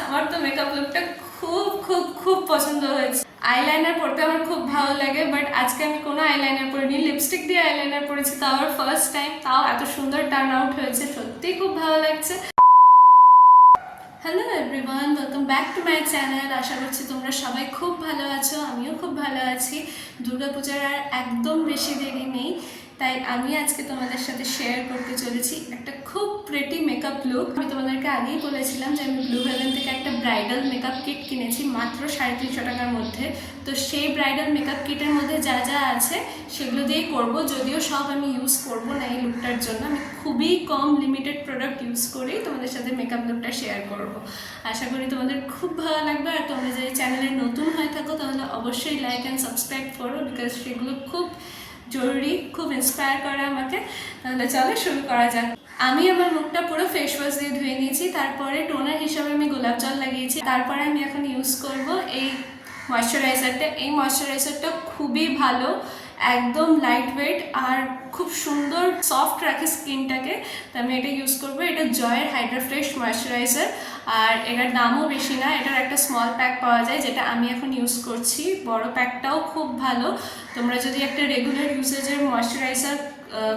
আমার তো মেকআপ লুকটা খুব খুব খুব পছন্দ হয়েছে। আইলাইনার পরতে আমার খুব ভালো লাগে, বাট আজকে আমি কোনো আইলাইনার পরিনি, লিপস্টিক দিয়ে আইলাইনার পরেছি, তাও আমার ফার্স্ট টাইম, তাও এত সুন্দর টার্ন আউট হয়েছে, সত্যিই খুব ভালো লাগছে। Hello everyone, welcome back to my channel. আশা করছি তোমরা সবাই খুব ভালো আছো, আমিও খুব ভালো আছি। দুর্গাপূজার আর একদম বেশি দেরি নেই, তাই আমি আজকে তোমাদের সাথে শেয়ার করতে চলেছি একটা খুব প্রেটি মেকআপ লুক। আমি তোমাদেরকে আগেই বলেছিলাম যে আমি ব্লু হেভেন থেকে একটা ব্রাইডাল মেকআপ কিট কিনেছি মাত্র 350 টাকার মধ্যে। তো সেই ব্রাইডাল মেকআপ কিটের মধ্যে যা যা আছে সেগুলো দিয়েই করবো, যদিও সব আমি ইউজ করবো না এই লুকটার জন্য। আমি খুবই কম লিমিটেড প্রোডাক্ট ইউজ করেই তোমাদের সাথে মেকআপ লুকটা শেয়ার করবো। আশা করি তোমাদের খুব ভালো লাগবে। আর তোমরা যদি চ্যানেলে নতুন হয়ে থাকো তাহলে অবশ্যই লাইক অ্যান্ড সাবস্ক্রাইব করো, বিকজ সেগুলো খুব জরুরি, খুব ইন্সপায়ার করে আমাকে। তাহলে চলো শুরু করা যাক। আমি আমার মুখটা পুরো ফেস ওয়াশ দিয়ে ধুয়ে নিয়েছি, তারপরে টোনার হিসাবে আমি গোলাপ জল লাগিয়েছি। তারপরে আমি এখন ইউজ করব এই ময়শ্চারাইজারটা। এই ময়শ্চারাইজারটা খুবই ভালো, একদম লাইট ওয়েট আর খুব সুন্দর সফট রাখে স্কিনটাকে। তো আমি এটা ইউজ করবো। এটা জয়ের হাইড্রা ফ্রেশ ময়শ্চারাইজার, আর এটার দামও বেশি না। এটার একটা স্মল প্যাক পাওয়া যায়, যেটা আমি এখন ইউজ করছি। বড় প্যাকটাও খুব ভালো। তোমরা যদি একটা রেগুলার ইউসেজের ময়শ্চারাইজার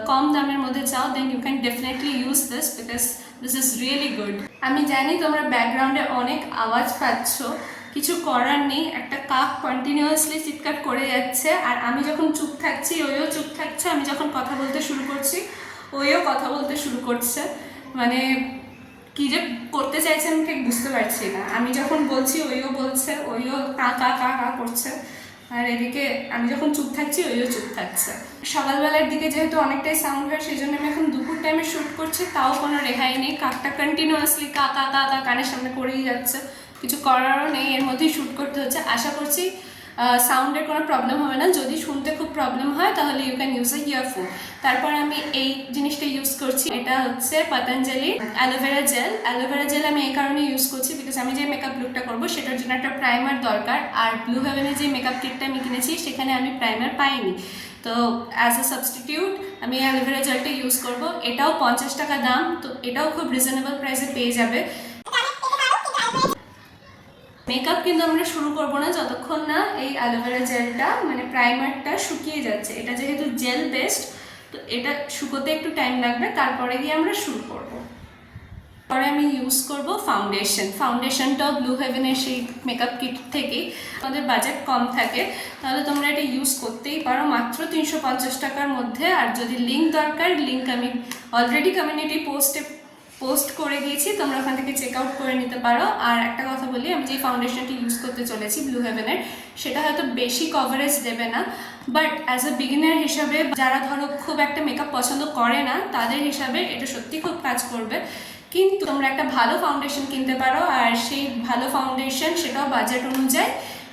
কম দামের মধ্যে চাও, then you can definitely use this, because this is really good. আমি জানি তোমরা ব্যাকগ্রাউন্ডে অনেক আওয়াজ পাচ্ছ, কিছু করার নেই। একটা কাক কন্টিনিউয়াসলি চিৎকার করে যাচ্ছে, আর আমি যখন চুপ থাকছি ওইও চুপ থাকছে, আমি যখন কথা বলতে শুরু করছি ওইও কথা বলতে শুরু করছে। মানে কি যে করতে চাইছে আমি ঠিক বুঝতে পারছি না। আমি যখন বলছি ওইও বলছে, ওইও কা কা কা কা করছে, আর এদিকে আমি যখন চুপ থাকছি ওইও চুপ থাকছে। সকালবেলার দিকে যেহেতু অনেকটাই সাউন্ড হয়, সেই জন্য আমি এখন দুপুর টাইমে শ্যুট করছি, তাও কোনো রেহাই নেই। কাকটা কন্টিনিউয়াসলি কা কা কা কা কানের সামনে করেই যাচ্ছে, কিছু করারও নেই, এর মধ্যেই শ্যুট করতে হচ্ছে। আশা করছি সাউন্ডের কোনো প্রবলেম হবে না। যদি শুনতে খুব প্রবলেম হয় তাহলে you can use a earphone. তারপর আমি এই জিনিসটা ইউজ করছি, এটা হচ্ছে Patanjali aloe vera gel. Aloe vera gel আমি এই কারণে ইউজ করছি, বিকজ আমি যে মেকআপ লুকটা করবো সেটার জন্য একটা প্রাইমার দরকার। আর ব্লু হেভেনের যে মেকআপ কিটটা আমি কিনেছি সেখানে আমি প্রাইমার পাইনি, তো অ্যাজ এ সাবস্টিটিউট আমি অ্যালোভেরা জেলটা ইউজ করবো। এটাও 50 টাকা দাম, তো এটাও খুব রিজনেবল প্রাইসে পেয়ে যাবে। মেকআপ কিন্তু আমরা শুরু করবো না যতক্ষণ না এই অ্যালোভেরা জেলটা মানে প্রাইমারটা শুকিয়ে যাচ্ছে। এটা যেহেতু জেল বেসড, তো এটা শুকোতে একটু টাইম লাগবে, তারপরে গিয়ে আমরা শুরু করবো। পরে আমি ইউজ করব ফাউন্ডেশন। ফাউন্ডেশনটাও ব্লু হেভেনের সেই মেকআপ কিট থেকেই। আমাদের বাজেট কম থাকে তাহলে তোমরা এটা ইউজ করতেই পারো, মাত্র 350 টাকার মধ্যে। আর যদি লিঙ্ক দরকার, লিঙ্ক আমি অলরেডি কমিউনিটি পোস্ট করে দিয়েছি, তোমরা ওখান থেকে চেক আউট করে নিতে পারো। আর একটা কথা বলি, আমি যে ফাউন্ডেশনটি ইউজ করতে চলেছি ব্লু হেভেনের, সেটা হয়তো বেশি কভারেজ দেবে না, বাট অ্যাজ এ বিগিনার হিসাবে, যারা ধরো খুব একটা মেকআপ পছন্দ করে না, তাদের হিসাবে এটা সত্যি খুব কাজ করবে। কিন্তু তোমরা একটা ভালো ফাউন্ডেশন কিনতে পারো, আর সেই ভালো ফাউন্ডেশন সেটাও বাজেট অনুযায়ী।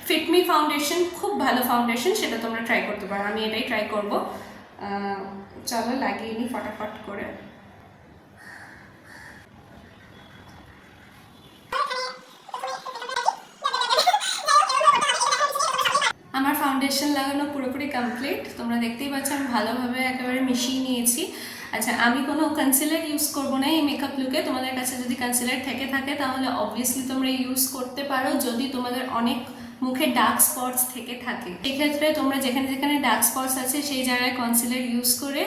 ফিটমি ফাউন্ডেশন খুব ভালো ফাউন্ডেশন, সেটা তোমরা ট্রাই করতে পারো। আমি এটাই ট্রাই করবো। চলো লাগিয়ে নিই ফটাফট করে। আমার ফাউন্ডেশন লাগানো পুরোপুরি কমপ্লিট, তোমরা দেখতেই পাচ্ছ আমি ভালোভাবে একেবারে মিশিয়ে নিয়েছি। আচ্ছা, আমি কোনো কনসিলার ইউজ করবো না এই মেকআপ লুকে। তোমাদের কাছে যদি কনসিলার থেকে থাকে তাহলে অবভিয়াসলি তোমরা ইউজ করতে পারো, যদি তোমাদের অনেক মুখে ডার্ক স্পটস থেকে থাকে। এক্ষেত্রে তোমরা যেখানে যেখানে ডার্ক স্পটস আছে সেই জায়গায় কনসিলার ইউজ করে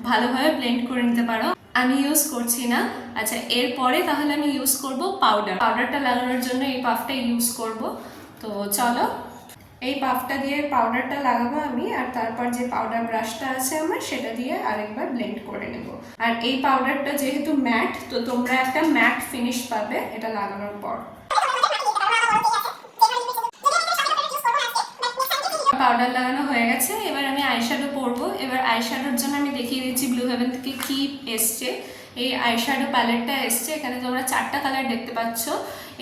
ভালোভাবে ব্লেন্ড করে নিতে পারো। আমি ইউজ করছি না। আচ্ছা, এরপরে তাহলে আমি ইউজ করব পাউডারটা লাগানোর জন্য এই পাফটা ইউজ করব। তো চলো, এই পাফটা দিয়ে পাউডারটা লাগাবো আমি, আর তারপর যে পাউডার ব্রাশটা আছে আমার সেটা দিয়ে আরেকবার ব্লেন্ড করে নেব। আর এই পাউডারটা যেহেতু ম্যাট, তো তোমরা একটা ম্যাট ফিনিশ পাবে এটা লাগানোর পর। পাউডার লাগানো হয়ে গেছে, এবার আমি আইশ্যাডো পরবো। এবার আইশ্যাডোর জন্য আমি দেখিয়ে দিচ্ছি ব্লু হেভেন থেকে কি এসছে। এই আইশ্যাডো প্যালেটটা এসছে, এখানে তোমরা 4টা কালার দেখতে পাচ্ছ।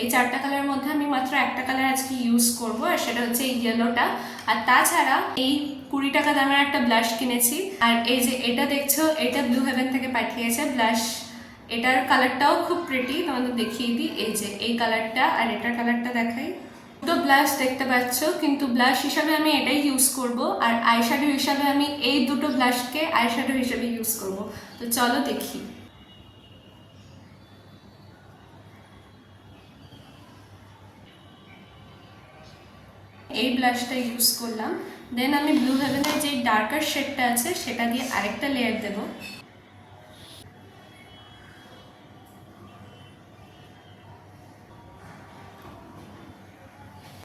এই 4টা কালারের মধ্যে আমি মাত্র একটা কালার আজকে ইউজ করব, আর সেটা হচ্ছে এই ইয়েলোটা। আর তাছাড়া এই 20 টাকা দামের একটা ব্লাশ কিনেছি। আর এই যে এটা দেখছো, এটা ব্লু হেভেন থেকে পাঠিয়েছে ব্লাশ। এটার কালারটাও খুব প্রিটি, তোমাদের দেখিয়ে দিই। এই যে এই কালারটা আর এটার কালারটা দেখাই। দুটো ব্লাশ দেখতে পাচ্ছ, কিন্তু ব্লাশ হিসাবে আমি এটাই ইউজ করব, আর আইশ্যাডো হিসাবে আমি এই দুটো ব্লাশকে আইশ্যাডো হিসাবে ইউজ করব। তো চলো দেখি। এই ব্লাশটা ইউজ করলাম। দেন আমি ব্লু হেভেনের যে ডার্কার শেডটা আছে সেটা দিয়ে আরেকটা লেয়ার দেবো।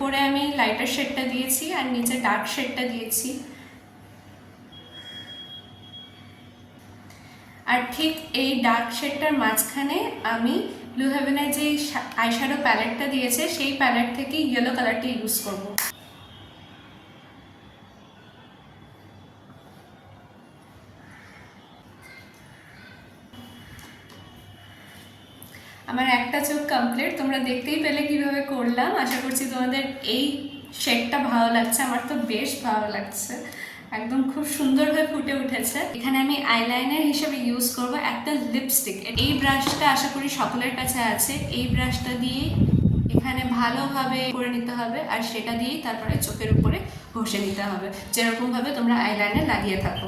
পরে আমি লাইটার শেডটা দিয়েছি আর নিচে ডার্ক শেডটা দিয়েছি। আর ঠিক এই ডার্ক শেডটার মাঝখানে আমি ব্লু হেভেনের যে আইশ্যাডো প্যালেটটা দিয়েছে সেই প্যালেট থেকে ইয়েলো কালারটা ইউজ করব। আমার একটা চোখ কমপ্লিট, তোমরা দেখতেই পেলে কিভাবে করলাম। আশা করছি তোমাদের এই শেডটা ভালো লাগছে, আমার তো বেশ ভালো লাগছে, একদম খুব সুন্দরভাবে ফুটে উঠেছে। এখানে আমি আইলাইনার হিসেবে ইউজ করব একটা লিপস্টিক। এই ব্রাশটা আশা করি সকলের কাছে আছে। এই ব্রাশটা দিয়ে এখানে ভালোভাবে করে নিতে হবে আর সেটা দিয়েই তারপরে চোখের উপরে ঘষে নিতে হবে, যেরকমভাবে তোমরা আইলাইনার লাগিয়ে থাকো।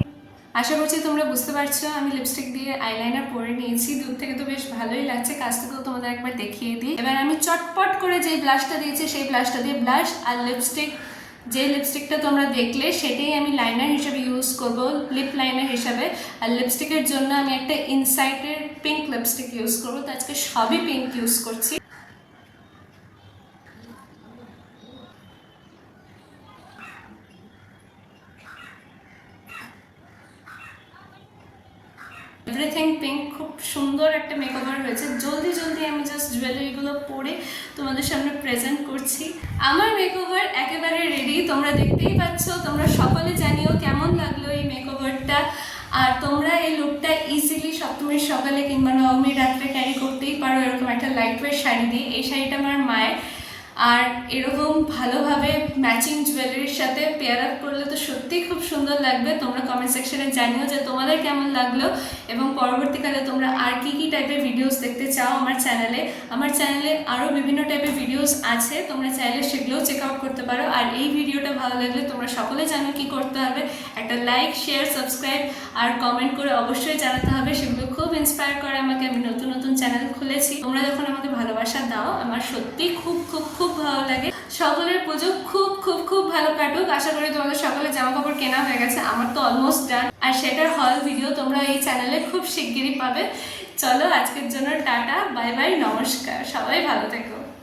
আশা করছি তোমরা বুঝতে পারছো আমি লিপস্টিক দিয়ে আইলাইনার পরে নিয়েছি। দূর থেকে তো বেশ ভালোই লাগছে, কাছ থেকেও তোমাদের একবার দেখিয়ে দিই। এবার আমি চটপট করে যে ব্লাশটা দিয়েছি সেই ব্লাশটা দিয়ে ব্লাশ আর লিপস্টিক, যে লিপস্টিকটা তোমরা দেখলে সেটাই আমি লাইনার হিসেবে ইউজ করব, লিপ লাইনার হিসেবে। আর লিপস্টিকের জন্য আমি একটা ইনসাইটের পিঙ্ক লিপস্টিক ইউজ করবো, তো আজকে সবই পিঙ্ক ইউজ করছি। এভরিথিং পিঙ্ক, খুব সুন্দর একটা মেকওভার হয়েছে। জলদি জলদি আমি জাস্ট জুয়েলারিগুলো পরে তোমাদের সামনে প্রেজেন্ট করছি। আমার মেকওভার একেবারে রেডি, তোমরা দেখতেই পাচ্ছ। তোমরা সকলে জানিও কেমন লাগলো এই মেকওভারটা। আর তোমরা এই লুকটা ইজিলি সপ্তমীর সকালে কিংবা নবমীর রাত্রে ক্যারি করতেই পারো এরকম একটা লাইট ওয়েট শাড়ি দিয়ে। এই শাড়িটা আমার মায়ের, আর এরকম ভালোভাবে ম্যাচিং জুয়েলারির সাথে পেয়ার আপ করলে তো সত্যিই খুব সুন্দর লাগবে। তোমরা কমেন্ট সেকশনে জানিও যে তোমাদের কেমন লাগলো এবং পরবর্তীকালে তোমরা আর কি কি টাইপের ভিডিওস দেখতে চাও আমার চ্যানেলে। আমার চ্যানেলে আরও বিভিন্ন টাইপের ভিডিওস আছে, তোমরা চাইলে সেগুলোও চেক আউট করতে পারো। আর এই ভিডিওটা ভালো লাগলে তোমরা সকলে জানো কি করতে হবে, একটা লাইক, শেয়ার, সাবস্ক্রাইব আর কমেন্ট করে অবশ্যই জানাতে হবে। সেগুলো খুব ইন্সপায়ার করে আমাকে। আমি নতুন নতুন চ্যানেল খুলেছি, তোমরা যখন আমাকে ভালোবাসা দাও আমার সত্যি খুব খুব খুব ভালো লাগে। সকলের পুজো খুব খুব খুব ভালো কাটুক। আশা করি তোমাদের সকলের জামা কাপড় কেনা হয়ে গেছে, আমার তো অলমোস্ট ডান। আর সেটার হল ভিডিও তোমরা এই চ্যানেলে খুব শিগগিরই পাবে। চলো আজকের জন্য টাটা, বাই বাই, নমস্কার, সবাই ভালো থেকো।